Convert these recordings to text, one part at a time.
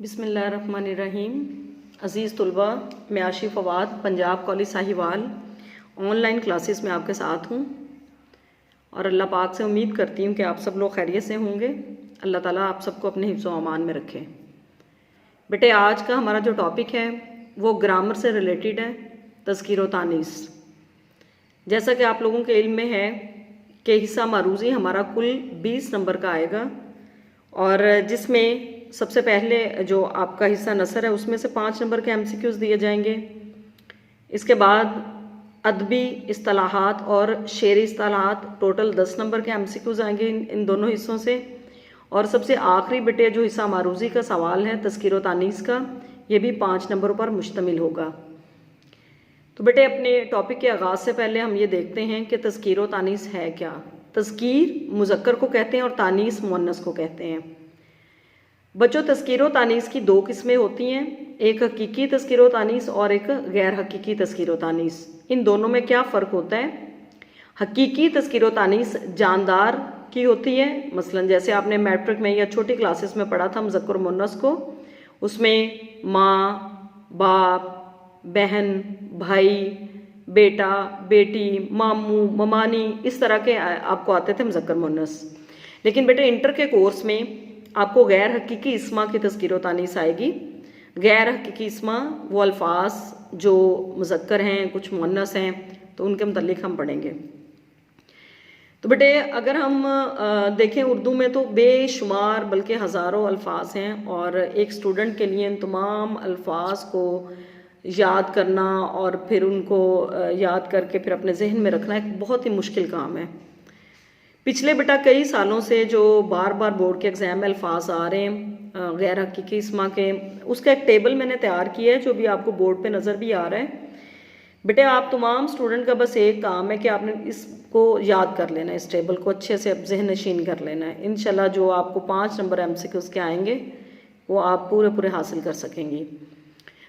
बिस्मिल्लाहिर्रहमानिर्रहीम। अज़ीज़ तलबा, मैं Ashif Fawad Punjab college Sahiwal online classes में आपके साथ हूँ और अल्लाह पाक से उम्मीद करती हूँ कि आप सब लोग खैरियत से होंगे। अल्लाह ताला आप सबको अपने हिफ्ज़ व अमान में रखे। बेटे, आज का हमारा जो टॉपिक है वो ग्रामर से रिलेटेड है, तज़कीर व तानीस। जैसा कि आप लोगों के इल्म में है कि हिस्सा मारूज़ी हमारा कुल 20 नंबर का आएगा और जिसमें सबसे पहले जो आपका हिस्सा नसर है उसमें से 5 नंबर के MCQs दिए जाएंगे। इसके बाद अदबी इस्तिलाहात और शेरी इस्तिलाहात टोटल 10 नंबर के MCQs आएंगे इन दोनों हिस्सों से। और सबसे आखिरी बेटे जो हिस्सा मारूज़ी का सवाल है तज़कीर व तानीस का, ये भी 5 नंबरों पर मुश्तमिल होगा। तो बेटे, अपने टॉपिक के आगाज़ से पहले हम ये देखते हैं कि तज़कीर व तानीस है क्या। तज़कीर मुज़क्कर को कहते हैं और तानीस मुअन्नस को कहते हैं। बच्चों, तज़कीर व तानीस की 2 किस्में होती हैं, एक हकीकी तज़कीर व तानीस और एक गैर हकीकी तज़कीर व तानीस। इन दोनों में क्या फ़र्क होता है? हकीकी तज़कीर व तानीस जानदार की होती है, मसलन जैसे आपने मैट्रिक में या छोटी क्लासेस में पढ़ा था मुज़क्कर मुअन्नस को, उसमें माँ, बाप, बहन, भाई, बेटा, बेटी, मामू, ममानी, इस तरह के आपको आते थे मुज़क्कर मुअन्नस। लेकिन बेटे, इंटर के कोर्स में आपको गैर हकीकी इस्मा की तज़कीर व तानीस आएगी। गैर हकीकी इस्मा वो अल्फाज जो मुज़क्कर हैं, कुछ मुअन्नस हैं, तो उनके मुतल्लिक़ हम पढ़ेंगे। तो बेटे, अगर हम देखें उर्दू में तो बेशुमार बल्कि हज़ारों अल्फाज हैं और एक स्टूडेंट के लिए इन तमाम अल्फाज को याद करना और फिर उनको याद करके फिर अपने जहन में रखना एक बहुत ही मुश्किल काम है। पिछले बेटा कई सालों से जो बार बार बोर्ड के एग्ज़ाम में अल्फाज आ रहे हैं गैर हकीकी इस्मा के, उसका एक टेबल मैंने तैयार किया है जो भी आपको बोर्ड पे नज़र भी आ रहा है। बेटे, आप तमाम स्टूडेंट का बस एक काम है कि आपने इसको याद कर लेना है, इस टेबल को अच्छे से जहन नशीन कर लेना है। इंशाल्लाह जो आपको 5 नंबर MCQs के आएंगे वो आप पूरे हासिल कर सकेंगी।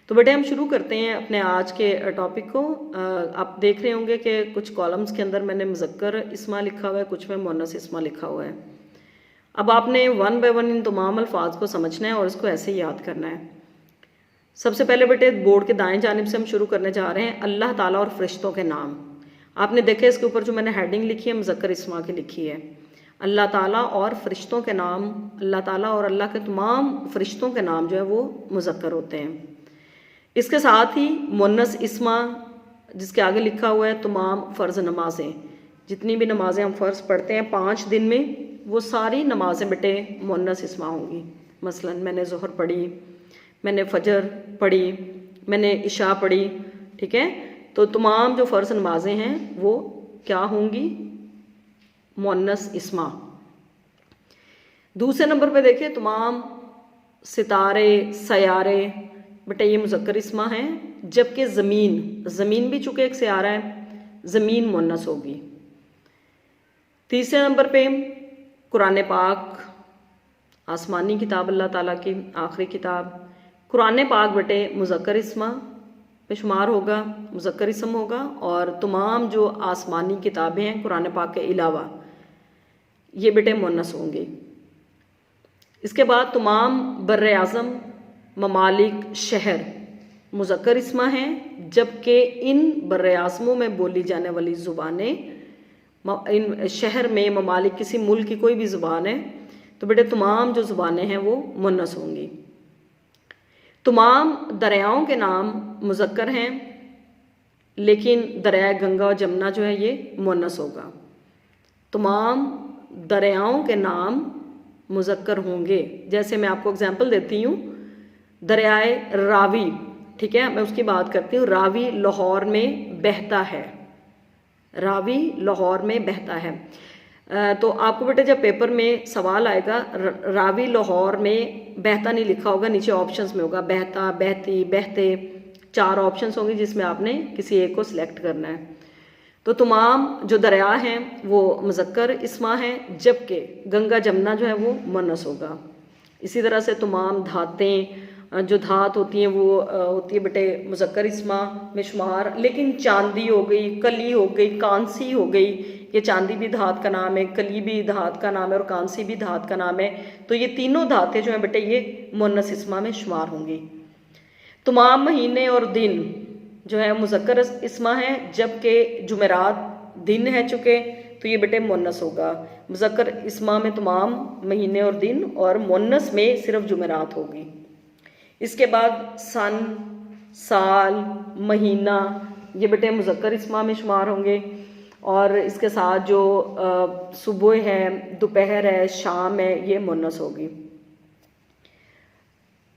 तो बेटे, हम शुरू करते हैं अपने आज के टॉपिक को। आप देख रहे होंगे कि कुछ कॉलम्स के अंदर मैंने मुज़क्कर इस्मा लिखा हुआ है, कुछ में मुअन्नस इस्मा लिखा हुआ है। अब आपने 1 बाय 1 इन तमाम अल्फाज को समझना है और इसको ऐसे ही याद करना है। सबसे पहले बेटे, बोर्ड के दाएं जानिब से हम शुरू करने जा रहे हैं, अल्लाह ताला और फरिश्तों के नाम। आपने देखा इसके ऊपर जो मैंने हेडिंग लिखी है मुज़क्कर इस्मा की लिखी है, अल्लाह ताला और फरिश्तों के नाम। अल्लाह ताला और अल्लाह के तमाम फरिश्तों के नाम जो है वो मुज़क्कर होते हैं। इसके साथ ही मुअन्नस इस्मा जिसके आगे लिखा हुआ है तमाम फ़र्ज़ नमाज़ें, जितनी भी नमाज़ें हम फ़र्ज़ पढ़ते हैं 5 दिन में, वो सारी नमाज़ें बेटे मुअन्नस इस्मा होंगी। मसलन मैंने ज़ोहर पढ़ी, मैंने फ़जर पढ़ी, मैंने इशा पढ़ी, ठीक है। तो तमाम जो फ़र्ज़ नमाज़ें हैं वो क्या होंगी? मुअन्नस इस्मा। दूसरे नंबर पे देखिए, तमाम सितारे, सयारे, बेटा ये मुज़क्कर इस्मा है, जबकि ज़मीन भी चूँकि एक सियारा है, ज़मीन मुअन्नस होगी। तीसरे नंबर पे कुरान पाक, आसमानी किताब अल्लाह ताला की आखिरी किताब। कुरान पाक बेटे मुज़क्कर इस्मा में शुमार होगा, मुज़क्कर इस्म होगा, और तमाम जो आसमानी किताबें हैं कुरान पाक के अलावा ये बेटे मुअन्नस होंगी। इसके बाद तमाम बर्रे आज़म, ममालिक, शहर मुज़क्कर इस्मा हैं, जबकि इन बर्रे आज़मों में बोली जाने वाली ज़ुबानें, इन शहर में ममालिक किसी मुल्क की कोई भी ज़ुबान है तो बेटे तमाम जो ज़ुबानें हैं वो मुअन्नस होंगी। तमाम दरियाओं के नाम मुज़क्कर हैं, लेकिन दरिया गंगा और जमुना जो है ये मुअन्नस होगा। तमाम दरियाओं के नाम मुज़क्कर होंगे। जैसे मैं आपको एग्जांपल देती हूँ, दरियाए रावी, ठीक है, मैं उसकी बात करती हूँ। रावी लाहौर में बहता है, रावी लाहौर में बहता है। तो आपको बेटे जब पेपर में सवाल आएगा, रावी लाहौर में बहता नहीं लिखा होगा, नीचे ऑप्शंस में होगा बहता, बहती, बहते, 4 ऑप्शंस होंगे जिसमें आपने किसी एक को सिलेक्ट करना है। तो तमाम जो दरिया हैं वो मुज़क्कर इस्मा हैं, जबकि गंगा जमुना जो है वो मुअन्नस होगा। इसी तरह से तमाम धातें, जो धात होती हैं वो होती है बेटे मुज़क्कर इस्मा में शुमार, लेकिन चांदी हो गई, कली हो गई, कांसी हो गई, ये चांदी भी धात का नाम है, कली भी धात का नाम है और कांसी भी धात का नाम है। तो ये तीनों धातें जो हैं बेटे ये मुअन्नस इस्मा में शुमार होंगी। तमाम महीने और दिन जो है मुज़क्कर इस्मा है, जबकि जुमेरात दिन है चुके तो ये बेटे मुअन्नस होगा। मुज़क्कर इस्मा में तमाम महीने और दिन और मुअन्नस में सिर्फ जुमेरात होगी। इसके बाद सन, साल, महीना ये बेटे मुज़क्कर इस्मा में शुमार होंगे। और इसके साथ जो सुबह है, दोपहर है, शाम है, ये मुअन्नस होगी।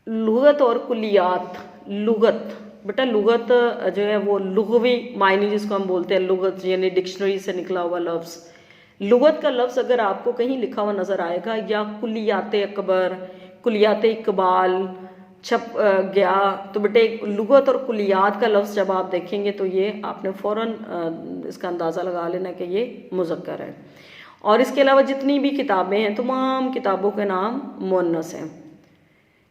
लुगत और कुलियात। लुगत बेटा, लुगत जो है वो लुगवी मायने जिसको हम बोलते हैं, लुगत यानी डिक्शनरी से निकला हुआ लफ्ज़। लुगत का लफ्ज़ अगर आपको कहीं लिखा हुआ नज़र आएगा, या कुलियात अकबर, कुलियात इकबाल छप गया, तो बेटे लुगत और कुलियात का लफ्ज़ जब आप देखेंगे तो ये आपने फ़ौरन इसका अंदाज़ा लगा लेना कि ये मुज़क्कर है। और इसके अलावा जितनी भी किताबें हैं, तमाम किताबों के नाम मुअन्नस हैं।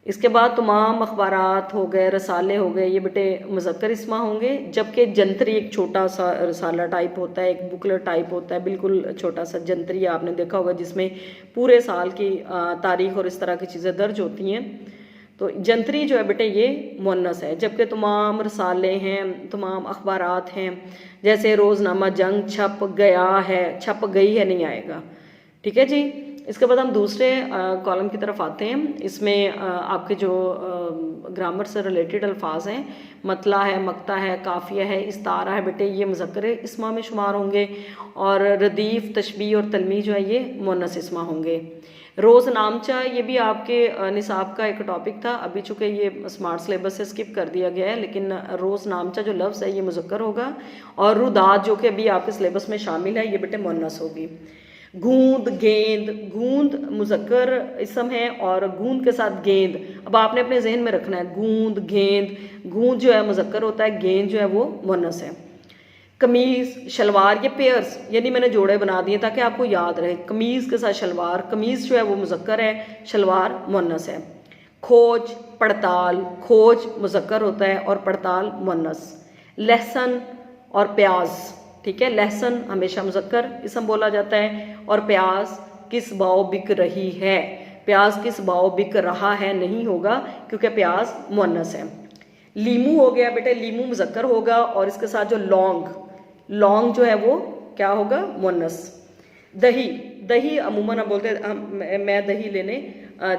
इसके बाद तमाम अखबारात हो गए, रसाले हो गए, ये बेटे मुज़क्कर इस्मा होंगे। जबकि जंतरी एक छोटा सा रसाला टाइप होता है, एक बुकलेट टाइप होता है, बिल्कुल छोटा सा जंतरी आपने देखा होगा जिसमें पूरे साल की तारीख और इस तरह की चीज़ें दर्ज होती हैं। तो जंतरी जो है बेटे ये मुअन्नस है। जबकि तमाम रसाले हैं, तमाम अखबारात हैं, जैसे रोज़नामा जंग छप गया है, छप गई है नहीं आएगा। ठीक है जी। इसके बाद हम दूसरे कॉलम की तरफ आते हैं। इसमें आपके जो ग्रामर से रिलेटेड अल्फाज हैं, मतला है, मक्ता है, काफ़िया है, इस्तारा है, बेटे ये मुज़क्कर इस्मा में शुमार होंगे। और रदीफ़, तशबीह और तलमी जो है ये मुअन्नस इस्मा होंगे। रोज़ नामचा ये भी आपके निसाब का एक टॉपिक था, अभी चूँकि ये स्मार्ट सिलेबस से स्किप कर दिया गया है, लेकिन रोज़ नामचा जो लफ्ज़ है ये मुज़क्कर होगा। और रुदात जो कि अभी आपके सिलेबस में शामिल है, ये बेटे मुअन्नस होगी। गूंद, गेंद, गूंद मुज़क्कर इसम है और गूंद के साथ गेंद, अब आपने अपने जहन में रखना है, गूंद, गेंद, गूंद जो है मुज़क्कर होता है, गेंद जो है वो मुअन्नस है। कमीज़, शलवार, ये पेयर्स यानी मैंने जोड़े बना दिए ताकि आपको याद रहे। कमीज़ के साथ शलवार, कमीज़ जो है वो मुज़क्कर है, शलवार मुअन्नस है। खोज, पड़ताल, खोज मुज़क्कर होता है और पड़ताल मुअन्नस। लहसुन और प्याज, ठीक है, लहसुन हमेशा मुज़क्कर इसम बोला जाता है। और प्याज किस भाव बिक रही है, प्याज किस भाव बिक रहा है नहीं होगा क्योंकि प्याज मुअन्नस है। लीमू हो गया बेटे, लीमू मुज़क्कर होगा। और इसके साथ जो लौंग, लौंग जो है वो क्या होगा, मुअन्नस। दही, दही अमूमन हम बोलते हैं मैं दही लेने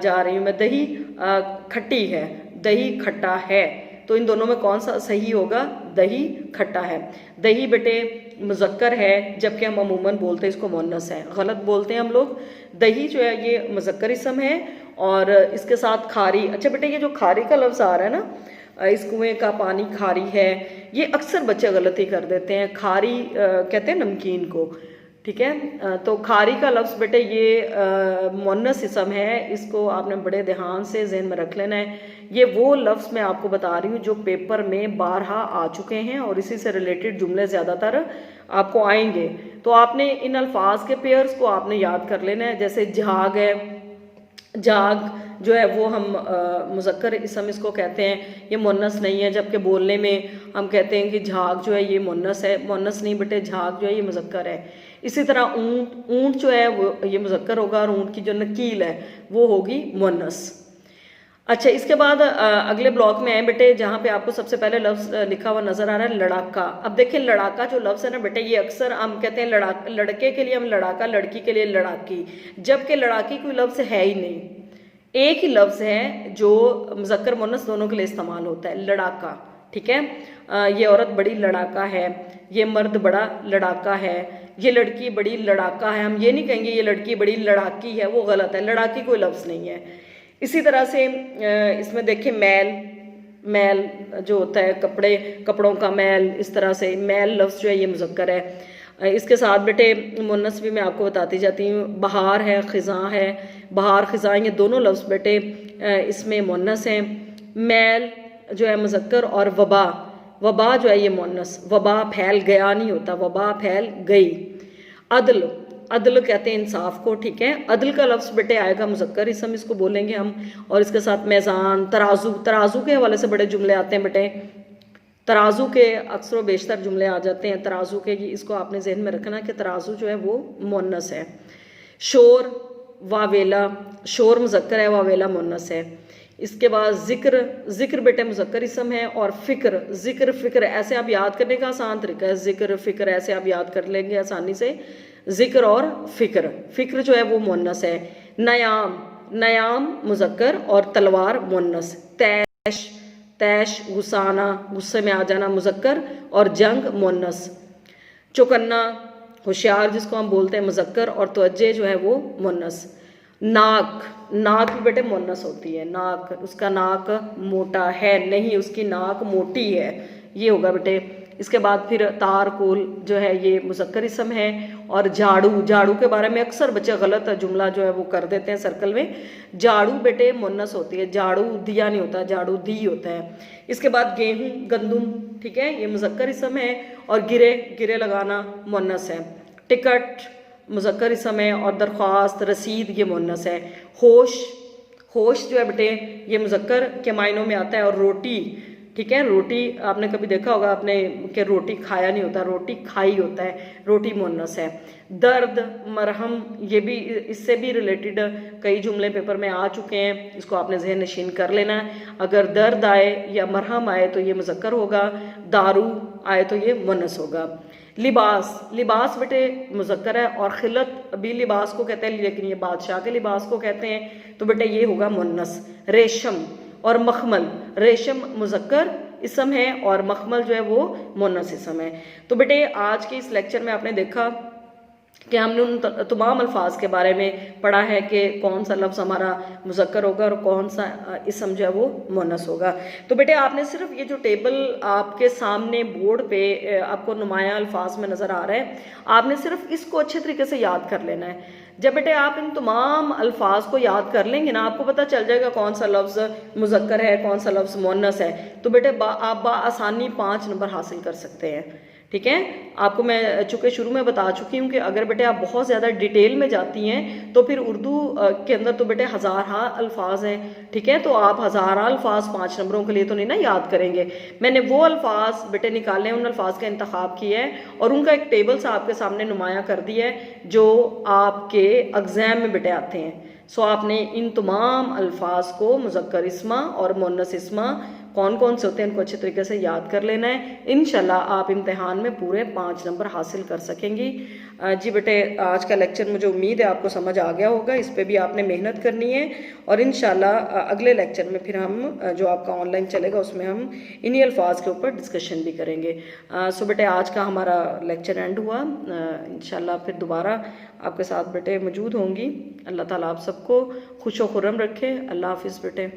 जा रही हूँ, मैं दही खट्टी है, दही खट्टा है, तो इन दोनों में कौन सा सही होगा, दही खट्टा है। दही बेटे मुज़क्कर है जबकि हम अमूमन बोलते हैं इसको मुअन्नस है, गलत बोलते हैं हम लोग। दही जो है ये मुज़क्कर इसम है। और इसके साथ खारी, अच्छा बेटे ये जो खारी का लफ्ज़ आ रहा है ना, इस कुएं का पानी खारी है, ये अक्सर बच्चे गलती कर देते हैं, खारी कहते हैं नमकीन को, ठीक है। तो खारी का लफ्ज़ बेटे ये मुअन्नस इसम है, इसको आपने बड़े ध्यान से जहन में रख लेना है। ये वो लफ्ज़ मैं आपको बता रही हूँ जो पेपर में बारहा आ चुके हैं और इसी से रिलेटेड जुमले ज़्यादातर आपको आएंगे। तो आपने इन अल्फाज के पेयर्स को आपने याद कर लेना है। जैसे झाग है, झाग जो है वो हम मुज़क्कर इसम इसको कहते हैं, ये मुअन्नस नहीं है, जबकि बोलने में हम कहते हैं कि झाग जो है ये मुअन्नस है। मुअन्नस नहीं बेटे, झाग जो है ये मुज़क्कर है। इसी तरह ऊँट, ऊँट जो है वो ये मुज़क्कर होगा और ऊँट की जो नकील है वो होगी मुअन्नस। अच्छा, इसके बाद अगले ब्लॉक में आए बेटे, जहाँ पे आपको सबसे पहले लफ्ज़ लिखा हुआ नज़र आ रहा है लड़ाका। अब देखिए लड़ाका जो लफ्ज़ है ना बेटे, ये अक्सर हम कहते हैं लड़के के लिए हम लड़ाका, लड़की के लिए लड़ाकी, जबकि लड़ाकी कोई लफ्ज़ है ही नहीं, एक ही लफ्ज़ है जो मुज़क्कर मुअन्नस दोनों के लिए इस्तेमाल होता है, लड़ाका, ठीक है। ये औरत बड़ी लड़ाका है, ये मर्द बड़ा लड़ाका है, ये लड़की बड़ी लड़ाका है। हम ये नहीं कहेंगे ये लड़की बड़ी लड़ाकी है, वो गलत है, लड़ाकी कोई लफ्ज़ नहीं है। इसी तरह से इसमें देखिए मैल, मैल जो होता है कपड़ों का मैल, इस तरह से मैल लफ्ज़ जो है ये मुज़क्कर है। इसके साथ बेटे मुअन्नस भी मैं आपको बताती जाती हूँ। बहार है, ख़िज़ां है, बहार ख़िज़ां ये दोनों लफ्ज़ बेटे इसमें मुअन्नस हैं। मैल जो है मुज़क्कर और वबा, वबा जो है ये मुअन्नस, वबा फैल गया नहीं होता, वबा फैल गई। अदल, अदल कहते हैं इंसाफ को, ठीक है। अदल का लफ्ज़ बेटे आएगा मुज़क्कर इसम, इसको बोलेंगे हम। और इसके साथ मैज़ान, तराजू, तराजू के हवाले से बड़े जुमले आते हैं बेटे, तराजू के अक्सर व बेशतर जुमले आ जाते हैं तराजू के, इसको आपने जहन में रखना कि तराजू जो है वो मुअन्नस है। शोर वावेला, शोर मुज़क्कर है, वावेला मुअन्नस है। इसके बाद ज़िक्र, ज़िक्र बेटे मुज़क्कर इसम है। और फ़िक्र, ज़िक्र फ़िक्र ऐसे आप याद करने का आसान तरीका है, ज़िक्र फ़िक्र ऐसे आप याद कर लेंगे आसानी से, ज़िक्र और फ़िक्र। फ़िक्र जो है वो मुअन्नस है। नयाम, नयाम मुज़क्कर और तलवार मुअन्नस। तैश, तैश गुस्साना, गुस्से में आ जाना मुज़क्कर और जंग मुअन्नस। चौकन्ना होशियार जिसको हम बोलते हैं मुज़क्कर और तवज्जे जो है वो मुअन्नस। नाक, नाक भी बेटे मुअन्नस होती है, नाक, उसका नाक मोटा है नहीं, उसकी नाक मोटी है, ये होगा बेटे। इसके बाद फिर तारकुल जो है ये मुज़क्कर इसम है। और झाड़ू, झाड़ू के बारे में अक्सर बच्चे गलत जुमला जो है वो कर देते हैं सर्कल में। झाड़ू बेटे मुअन्नस होती है, झाड़ू दिया नहीं होता, झाड़ू दी होता है। इसके बाद गेहूँ गंदुम, ठीक है, ये मुज़क्कर इसम है। और गिरे, गिरे लगाना मुअन्नस है। टिकट मुज़क्कर इसम है। और दरख्वास्त रसीद ये मुअन्नस है। होश, होश जो है बेटे ये मुज़क्कर के मायनों में आता है। और रोटी, ठीक है, रोटी आपने कभी देखा होगा आपने कि रोटी खाया नहीं होता, रोटी खाई होता है, रोटी मुअन्नस है। दर्द मरहम, ये भी इससे भी रिलेटेड कई जुमले पेपर में आ चुके हैं, इसको आपने ज़हन नशीन कर लेना है। अगर दर्द आए या मरहम आए तो ये मुज़क्कर होगा, दारू आए तो ये मुअन्नस होगा। लिबास, लिबास बेटे मुज़क्कर है। और खिलत भी लिबास को कहते हैं, लेकिन ये बादशाह के लिबास को कहते हैं, तो बेटे ये होगा मुअन्नस। रेशम और मखमल, रेशम मुज़क्कर इसम है और मखमल जो है वो मुअन्नस इसम है। तो बेटे आज के इस लेक्चर में आपने देखा कि हमने उन तमाम अल्फाज के बारे में पढ़ा है कि कौन सा लफ्ज़ हमारा मुज़क्कर होगा और कौन सा इसम जो है वो मुअन्नस होगा। तो बेटे आपने सिर्फ ये जो टेबल आपके सामने बोर्ड पे आपको नुमाया अल्फाज में नज़र आ रहा है, आपने सिर्फ इसको अच्छे तरीके से याद कर लेना है। जब बेटे आप इन तमाम अल्फाज को याद कर लेंगे ना, आपको पता चल जाएगा कौन सा लफ्ज़ मुज़क्कर है, कौन सा लफ्ज़ मुअन्नस है। तो बेटे आप आसानी 5 नंबर हासिल कर सकते हैं, ठीक है। आपको मैं चूँकि शुरू में बता चुकी हूँ कि अगर बेटे आप बहुत ज़्यादा डिटेल में जाती हैं तो फिर उर्दू के अंदर तो बेटे हज़ारा अल्फाज हैं, ठीक है। तो आप हज़ारा अल्फाज 5 नंबरों के लिए तो नहीं ना याद करेंगे। मैंने वो अल्फाज बेटे निकाले हैं, उन अल्फाज का इंतखाब किया है और उनका एक टेबल सा आपके सामने नुमाया कर दिया है जो आपके एग्ज़ाम में बेटे आते हैं। सो आपने इन तमाम अल्फाज को मुज़क्कर इस्मा और मुअन्नस इस्मा कौन कौन से होते हैं इनको अच्छे तरीके से याद कर लेना है। इंशाल्लाह आप इम्तिहान में पूरे 5 नंबर हासिल कर सकेंगी। जी बेटे आज का लेक्चर मुझे उम्मीद है आपको समझ आ गया होगा, इस पे भी आपने मेहनत करनी है और इंशाल्लाह अगले लेक्चर में फिर हम जो आपका ऑनलाइन चलेगा उसमें हम इन्हीं अल्फाज के ऊपर डिस्कशन भी करेंगे। सो बेटे आज का हमारा लेक्चर एंड हुआ, इंशाल्लाह फिर दोबारा आपके साथ बेटे मौजूद होंगी। अल्लाह ताला आप सबको खुश व खुर्रम रखे। अल्लाह हाफिज़ बेटे।